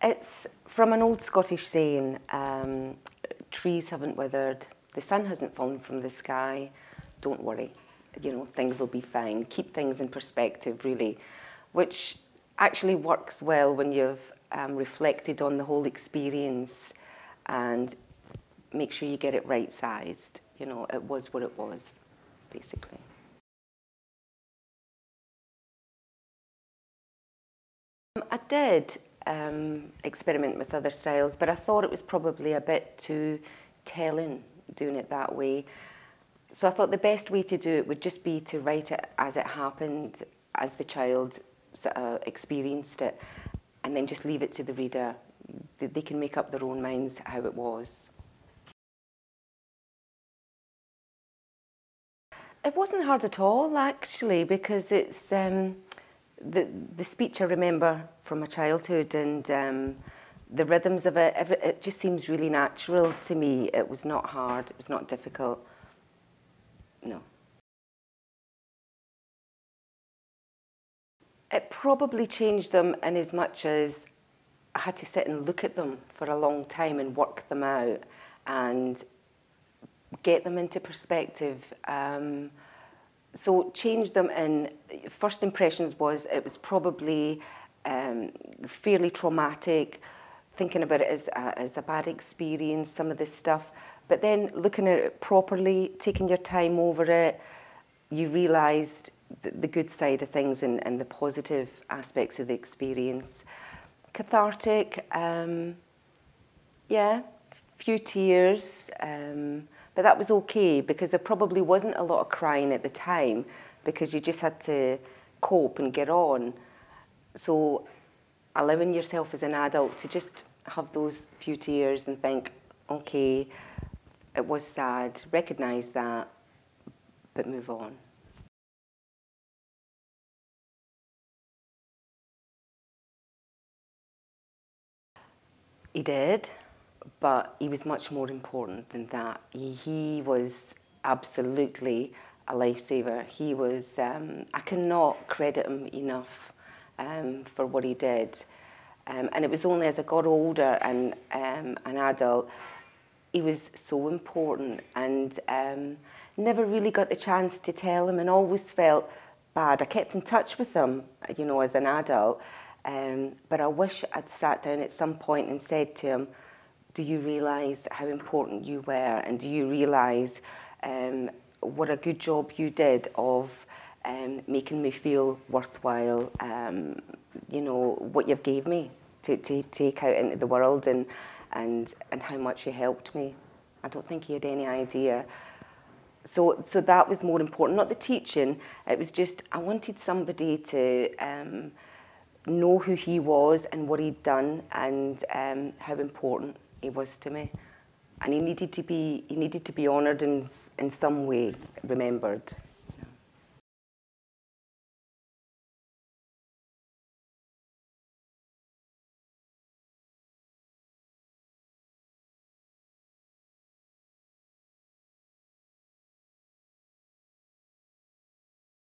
It's from an old Scottish saying, trees haven't withered, the sun hasn't fallen from the sky, don't worry, you know, things will be fine. Keep things in perspective, really, which actually works well when you've reflected on the whole experience and make sure you get it right-sized. You know, it was what it was, basically. I did experiment with other styles, but I thought it was probably a bit too telling doing it that way. So I thought the best way to do it would just be to write it as it happened, as the child sort of experienced it, and then just leave it to the reader. They can make up their own minds how it was. It wasn't hard at all, actually, because it's the speech I remember from my childhood, and the rhythms of it, it just seems really natural to me. It was not hard, it was not difficult, no. It probably changed them in as much as I had to sit and look at them for a long time and work them out and get them into perspective. So change them in, first impressions was it was probably fairly traumatic, thinking about it as a bad experience, some of this stuff, but then looking at it properly, taking your time over it, you realised the good side of things and the positive aspects of the experience. Cathartic, yeah, few tears, but that was okay because there probably wasn't a lot of crying at the time because you just had to cope and get on. So allowing yourself as an adult to just have those few tears and think, okay, it was sad, recognise that, but move on. He did, but he was much more important than that. He was absolutely a lifesaver. He was, I cannot credit him enough for what he did. And it was only as I got older and an adult, he was so important, and never really got the chance to tell him and always felt bad. I kept in touch with him, you know, as an adult, but I wish I'd sat down at some point and said to him, do you realise how important you were, and do you realise what a good job you did of making me feel worthwhile, you know, what you've gave me to take out into the world, and how much you helped me. I don't think he had any idea. So that was more important, not the teaching, it was just I wanted somebody to know who he was and what he'd done and how important he was to me. And he needed to be honoured in some way, remembered.